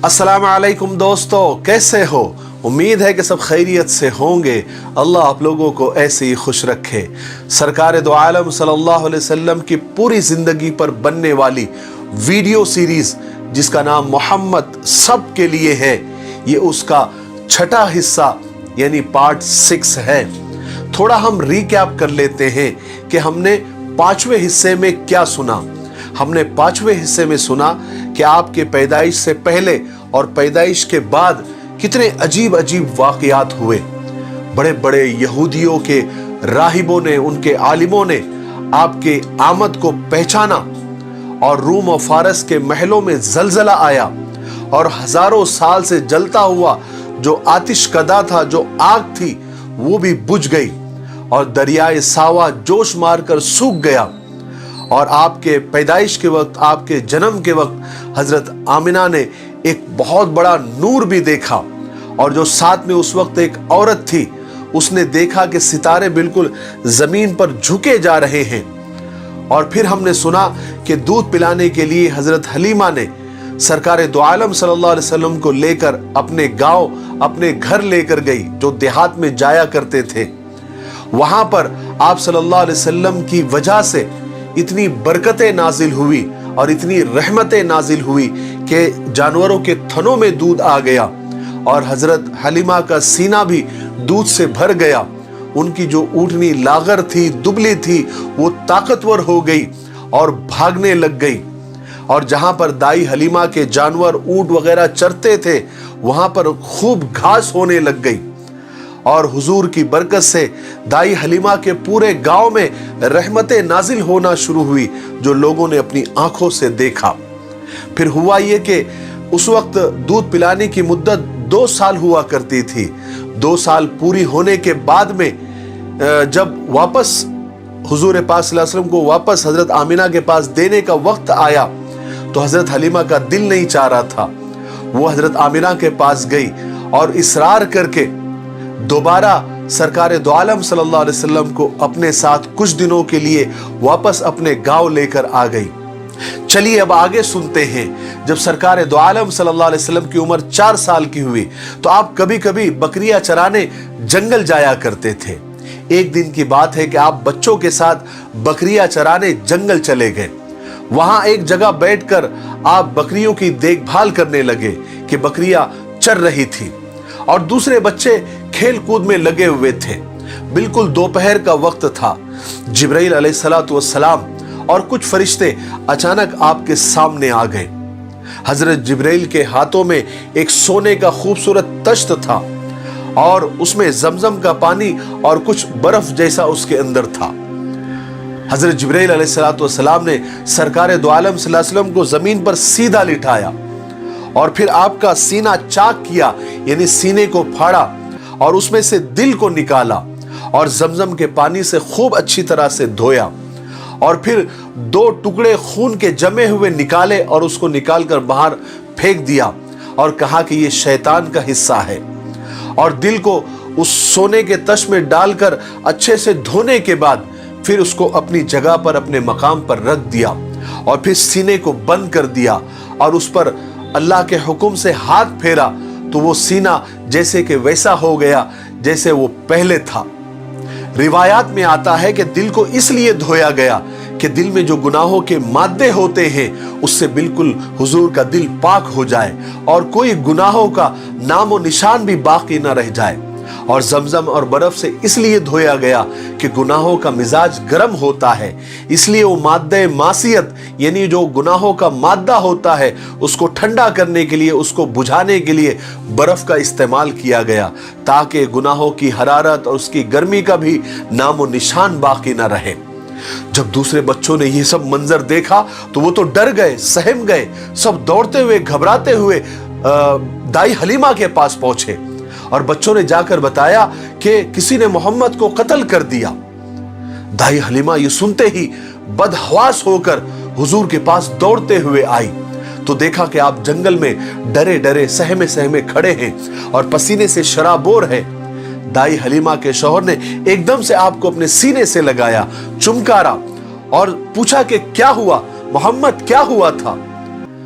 अस्सलाम वालेकुम दोस्तों, कैसे हो? उम्मीद है कि सब खैरियत से होंगे। अल्लाह आप लोगों को ऐसे ही खुश रखे। सरकार दो आलम सल्लल्लाहु अलैहि वसल्लम की पूरी जिंदगी पर बनने वाली वीडियो सीरीज जिसका नाम मोहम्मद सब के लिए है, ये उसका छठा हिस्सा यानी पार्ट 6 है। थोड़ा हम रिकैप कर लेते हैं कि हमने 5वें हिस्से में क्या सुना। हमने 5वें हिस्से में सुना कि आपके पैदाइश से पहले और पैदाइश के बाद कितने अजीब अजीब वाकयात हुए। बड़े बड़े यहूदियों के राहिबों ने, उनके आलिमों ने आपके आमद को पहचाना और रूम और फारस के महलों में जलजला आया और हजारों साल से जलता हुआ जो आतिश कदा था, जो आग थी, वो भी बुझ गई और दरियाए सावा जोश मारकर सूख गया। और आपके पैदाइश के वक्त, आपके जन्म के वक्त हजरत आमिना ने एक बहुत बड़ा नूर भी देखा और जो साथ में उस वक्त एक औरत थी, उसने देखा कि सितारे बिल्कुल जमीन पर झुके जा रहे हैं। और फिर हमने सुना कि दूध पिलाने के लिए हजरत हलीमा ने सरकार दो आलम सल्लल्लाहु अलैहि वसल्लम को लेकर अपने गांव, अपने घर लेकर गई, जो देहात में जाया करते थे। वहां पर आप सल्लल्लाहु अलैहि वसल्लम की वजह से इतनी बरकतें नाजिल हुई और इतनी रहमतें नाजिल हुई कि जानवरों के थनों में दूध आ गया और हजरत हलीमा का सीना भी दूध से भर गया। उनकी जो ऊँटनी लागर थी, दुबली थी, वो ताकतवर हो गई और भागने लग गई। और जहां पर दाई हलीमा के जानवर, ऊँट वगैरह चरते थे, वहां पर खूब घास होने लग गई। और हुजूर की बरकत से दाई हलीमा के पूरे गांव में रहमतें नाजिल होना शुरू हुई, जो लोगों ने अपनी आंखों से देखा। फिर हुआ ये कि उस वक्त दूध पिलाने की मुद्दत 2 साल हुआ करती थी। 2 साल पूरी होने के बाद में जब वापस हुजूर पाक सल्लल्लाहु अलैहि वसल्लम को वापस हजरत आमिना के पास देने का वक्त आया, तो हजरत हलीमा का दिल नहीं चाह रहा था। वो हजरत आमिना के पास गई और इसरार करके दोबारा सरकार दो आलम सल्लल्लाहु अलैहि वसल्लम को अपने साथ कुछ दिनों के लिए वापस अपने गांव लेकर आ गई। चलिए अब आगे सुनते हैं। जब सरकार दो आलम सल्लल्लाहु अलैहि वसल्लम की उम्र 4 साल की हुई, तो आप कभी कभी बकरियां चराने जंगल जाया करते थे। एक दिन की बात है कि आप बच्चों के साथ बकरियां चराने जंगल चले गए। वहां एक जगह बैठकर आप बकरियों की देखभाल करने लगे कि बकरियां चर रही थी और दूसरे बच्चे खेल कूद में लगे हुए थे। बिल्कुल दोपहर का वक्त था। जिब्राइल अलैहिस्सलातु वस्सलाम और कुछ फरिश्ते अचानक आपके सामने आ गए। हजरत जिब्राइल के हाथों में एक सोने का खूबसूरत तश्त था और उसमें जमजम का पानी और कुछ बर्फ जैसा उसके अंदर था। हजरत जिब्राइल अलैहिस्सलातु वस्सलाम ने सरकार दो आलम सल्लल्लाहु अलैहि वसल्लम को जमीन पर सीधा लिटाया और फिर आपका सीना चाक किया, यानी सीने को फाड़ा और उसमें से दिल को निकाला और जमजम के पानी से खूब अच्छी तरह से धोया और फिर 2 टुकड़े खून के जमे हुए निकाले और उसको निकालकर बाहर फेंक दिया और कहा कि ये शैतान का हिस्सा है। और दिल को उस सोने के तश में डालकर अच्छे से धोने के बाद फिर उसको अपनी जगह पर, अपने मकाम पर रख दिया और फिर सीने को बंद कर दिया और उस पर अल्लाह के हुक्म से हाथ फेरा, तो वो सीना जैसे कि वैसा हो गया जैसे वो पहले था। रिवायात में आता है कि दिल को इसलिए धोया गया कि दिल में जो गुनाहों के मादे होते हैं उससे बिल्कुल हुजूर का दिल पाक हो जाए और कोई गुनाहों का नामो निशान भी बाकी ना रह जाए। और जमजम और बर्फ से इसलिए धोया गया कि गुनाहों का मिजाज गर्म होता है, इसलिए वो माद्दे मासियत यानी जो गुनाहों का मादा होता है उसको ठंडा करने के लिए, उसको बुझाने के लिए बर्फ का इस्तेमाल किया गया, ताकि गुनाहों की हरारत और उसकी गर्मी का भी नामो निशान बाकी ना रहे। जब दूसरे बच्चों ने ये सब मंजर देखा तो वो तो डर गए, सहम गए। सब दौड़ते हुए, घबराते हुए दाई हलीमा के पास पहुंचे और बच्चों ने जाकर बताया कि किसी ने मोहम्मद को कत्ल कर दिया। दाई हलीमा ये सुनते ही बदहवास होकर हुजूर के पास दौड़ते हुए आई, तो देखा कि आप जंगल में डरे डरे, सहमे सहमे खड़े हैं और पसीने से शराबोर है। दाई हलीमा के शौहर ने एकदम से आपको अपने सीने से लगाया, चुमकारा और पूछा कि क्या हुआ मोहम्मद, क्या हुआ था?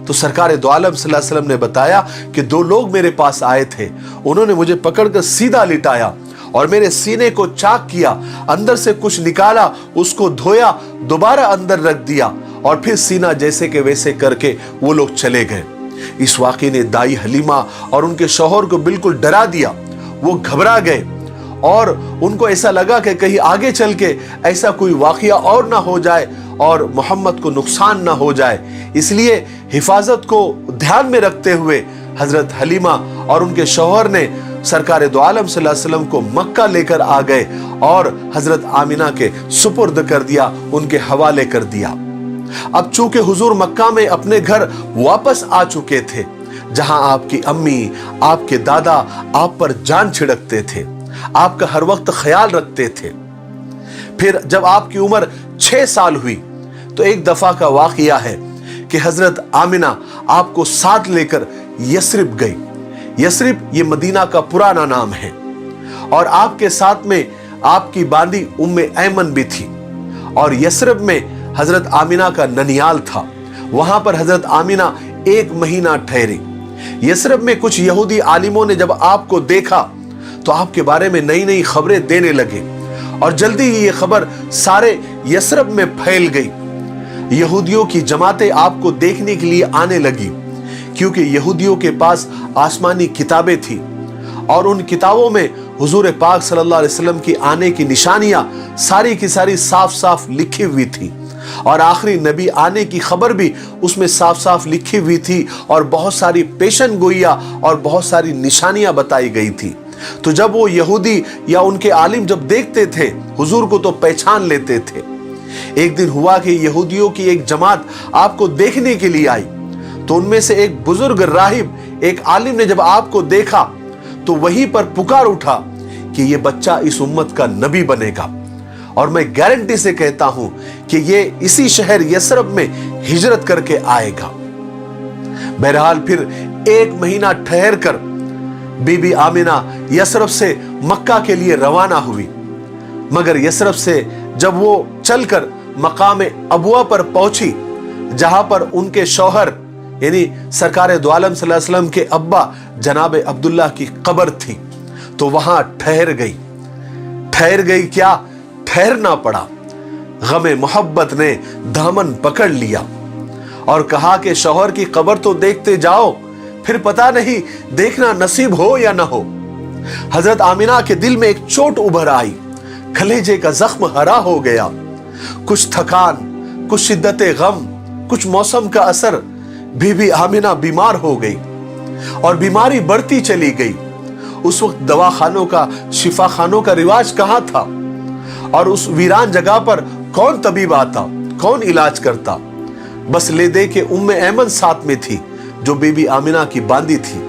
तो सरकार दो आलम सल्लल्लाहु अलैहि वसल्लम ने बताया कि दो लोग मेरे पास आए थे, उन्होंने मुझे पकड़कर सीधा लिटाया और मेरे सीने को चाक किया, अंदर से कुछ निकाला, उसको धोया, दोबारा अंदर रख दिया और फिर सीना जैसे के वैसे करके वो लोग चले गए। इस वाक़े ने दाई हलीमा और उनके शौहर को बिल्कुल डरा दिया। वो घबरा गए और उनको ऐसा लगा कि कहीं आगे चल के ऐसा कोई वाक़या और ना हो जाए और मोहम्मद को नुकसान ना हो जाए। इसलिए हिफाजत को ध्यान में रखते हुए हजरत हलीमा और उनके शौहर ने सरकार दो आलम सल्लल्लाहु अलैहि वसल्लम को मक्का लेकर आ गए और हजरत आमिना के सुपुर्द कर दिया, उनके हवाले कर दिया। अब चूंकि हुजूर मक्का में अपने घर वापस आ चुके थे, जहां आपकी अम्मी, आपके दादा आप पर जान छिड़कते थे, आपका हर वक्त ख्याल रखते थे। फिर जब आपकी उम्र 6 साल हुई तो एक दफा का वाकया है कि हजरत आमिना आपको साथ लेकर यस्रिब गई। यस्रिब ये मदीना का पुराना नाम है और आपके साथ में आपकी बांदी उम्मे ऐमन भी थी और यस्रिब में हजरत आमिना का ननियाल था। वहां पर हजरत आमिना 1 महीना ठहरी। यस्रिब में कुछ यहूदी आलिमों ने जब आपको देखा तो आपके बारे में नई नई खबरें देने लगे और जल्दी ही ये खबर सारे यस्रिब में फैल गई। यहूदियों की जमातें आपको देखने के लिए आने लगी क्योंकि यहूदियों के पास आसमानी किताबें थी और उन किताबों में हुजूर पाक सल्लल्लाहु अलैहि वसल्लम की आने की निशानियां सारी की सारी साफ साफ लिखी हुई थी और आखिरी नबी आने की खबर भी उसमें साफ साफ लिखी हुई थी और बहुत सारी पेशन गोइयां और बहुत सारी निशानियां बताई गई थी। तो जब वो यहूदी या उनके आलिम जब देखते थे हुजूर को तो पहचान लेते थे। एक दिन हुआ कि यहूदियों की एक जमात आपको देखने के लिए आई तो उनमें से एक बुजुर्ग राहिब, एक आलिम ने जब आपको देखा तो वहीं पर पुकार उठा कि ये बच्चा इस उम्मत का नबी बनेगा और मैं गारंटी से कहता हूं कि ये इसी शहर यस्रब में हिजरत करके आएगा। बहरहाल फिर 1 महीना ठहर कर बीबी आमिना यस्रब से मक्का के लिए रवाना हुई, मगर यस्रब से जब वो चलकर मकाम अबुआ पर पहुंची जहां पर उनके शौहर यानी सरकार दो आलम सल्लल्लाहु अलैहि वसल्लम के अब्बा जनाब अब्दुल्ला की कब्र थी, तो वहां ठहर गई क्या, ठहरना पड़ा। गमे मोहब्बत ने दामन पकड़ लिया और कहा कि शौहर की कब्र तो देखते जाओ, फिर पता नहीं देखना नसीब हो या ना हो। हजरत आमिना के दिल में एक चोट उभर आई, कलेजे का जख्म हरा हो गया। कुछ थकान, कुछ शिद्दत गम, कुछ मौसम का असर, बीबी आमिना बीमार हो गई और बीमारी बढ़ती चली गई। उस वक्त दवाखानों का, शिफा खानों का रिवाज कहां था और उस वीरान जगह पर कौन तबीब आता, कौन इलाज करता। बस ले दे के उम्मे ऐमन साथ में थी जो बीबी आमिना की बांदी थी,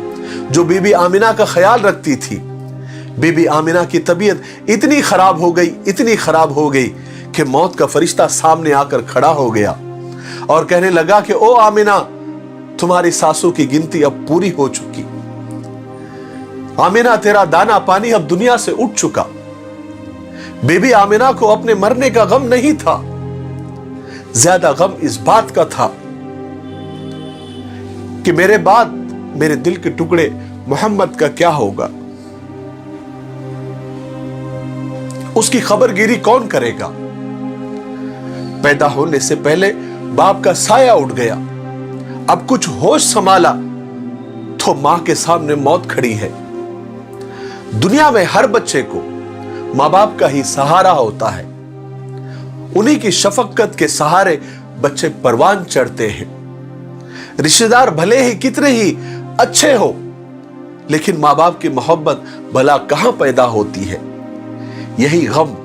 जो बीबी आमिना का ख्याल रखती थी। बीबी आमिना की तबीयत इतनी खराब हो गई कि मौत का फरिश्ता सामने आकर खड़ा हो गया और कहने लगा कि ओ आमिना, तुम्हारी सांसों की गिनती अब पूरी हो चुकी। आमिना, तेरा दाना पानी अब दुनिया से उठ चुका। बीबी आमिना को अपने मरने का गम नहीं था, ज्यादा गम इस बात का था कि मेरे बाद मेरे दिल के टुकड़े मोहम्मद का क्या होगा, उसकी खबरगिरी कौन करेगा। पैदा होने से पहले बाप का साया उठ गया, अब कुछ होश संभाला तो मां के सामने मौत खड़ी है। दुनिया में हर बच्चे को मां बाप का ही सहारा होता है, उन्हीं की शफकत के सहारे बच्चे परवान चढ़ते हैं। रिश्तेदार भले ही कितने ही अच्छे हो, लेकिन मां बाप की मोहब्बत भला कहां पैदा होती है। यही गम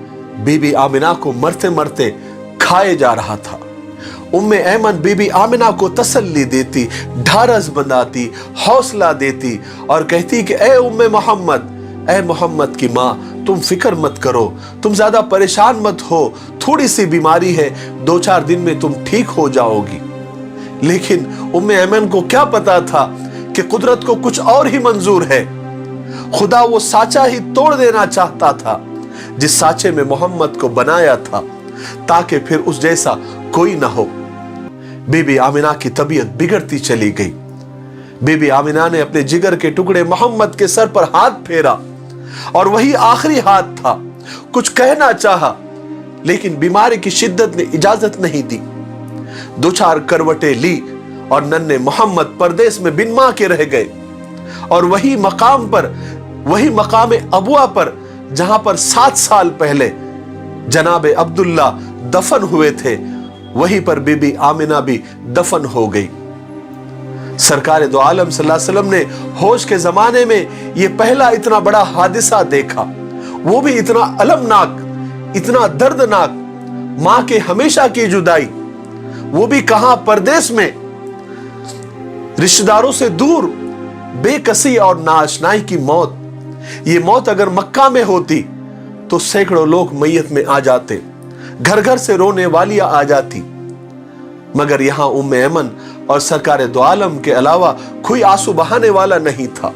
बीबी आमिना को मरते मरते खाए जा रहा था। उम्मे ऐमन बीबी आमिना को तसल्ली देती, ढारस बंधाती, हौसला देती और कहती कि ए उम्मे मोहम्मद, ए मोहम्मद की मां, तुम फिक्र मत करो, तुम ज्यादा परेशान मत हो, थोड़ी सी बीमारी है, 2-4 दिन में तुम ठीक हो जाओगी। लेकिन उम्मे ऐमन को क्या पता था कि कुदरत को कुछ और ही मंजूर है। खुदा वो साचा ही तोड़ देना चाहता था जिस साचे में मोहम्मद को बनाया था, ताकि फिर उस जैसा कोई ना हो। बीबी आमिना की तबीयत बिगड़ती चली गई। बीबी आमिना ने अपने जिगर के टुकड़े मोहम्मद के सर पर हाथ फेरा और वही आखिरी हाथ था। कुछ कहना चाहा लेकिन बीमारी की शिद्दत ने इजाजत नहीं दी। दो चार करवटें ली और नन्हे मोहम्मद परदेश में बिन मां के रह गए और वही मकाम अबुआ पर जहां पर 7 साल पहले जनाब अब्दुल्ला दफन हुए थे, वहीं पर बीबी आमिना भी दफन हो गई। सरकार दो आलम सल्लल्लाहु अलैहि वसल्लम ने होश के जमाने में यह पहला इतना बड़ा हादिसा देखा, वो भी इतना अलमनाक, इतना दर्दनाक। मां के हमेशा की जुदाई, वो भी कहां, परदेश में, रिश्तेदारों से दूर, बेकसी और नाआशनाई की मौत। ये मौत अगर मक्का में होती तो सैकड़ों लोग मैयत में आ जाते, घर घर से रोने वालियां आ जाती, मगर यहां उम्मे ऐमन और सरकार दो आलम के अलावा कोई आंसू बहाने वाला नहीं था।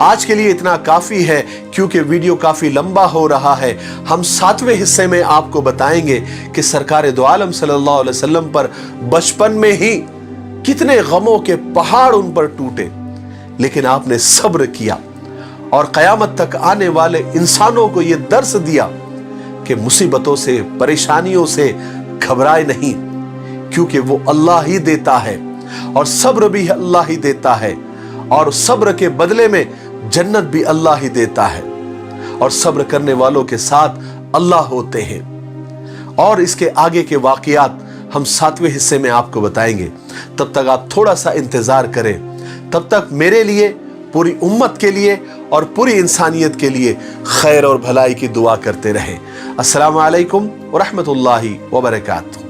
आज के लिए इतना काफी है, क्योंकि वीडियो काफी लंबा हो रहा है। हम 7वें हिस्से में आपको बताएंगे कि सरकार दो आलम सल्लल्लाहु अलैहि वसल्लम पर बचपन में ही कितने गमों के पहाड़ उन पर टूटे, लेकिन आपने सब्र किया और कयामत तक आने वाले इंसानों को यह दर्स दिया कि मुसीबतों से, परेशानियों से घबराए नहीं, क्योंकि वो अल्लाह ही देता है और सब्र भी अल्लाह ही देता है और सब्र के बदले में जन्नत भी अल्लाह ही देता है और सब्र करने वालों के साथ अल्लाह होते हैं। और इसके आगे के वाकयात हम 7वें हिस्से में आपको बताएंगे। तब तक आप थोड़ा सा इंतजार करें। तब तक मेरे लिए, पूरी उम्मत के लिए और पूरी इंसानियत के लिए खैर और भलाई की दुआ करते रहें। अस्सलामु अलैकुम व रहमतुल्लाहि व बरकातहू।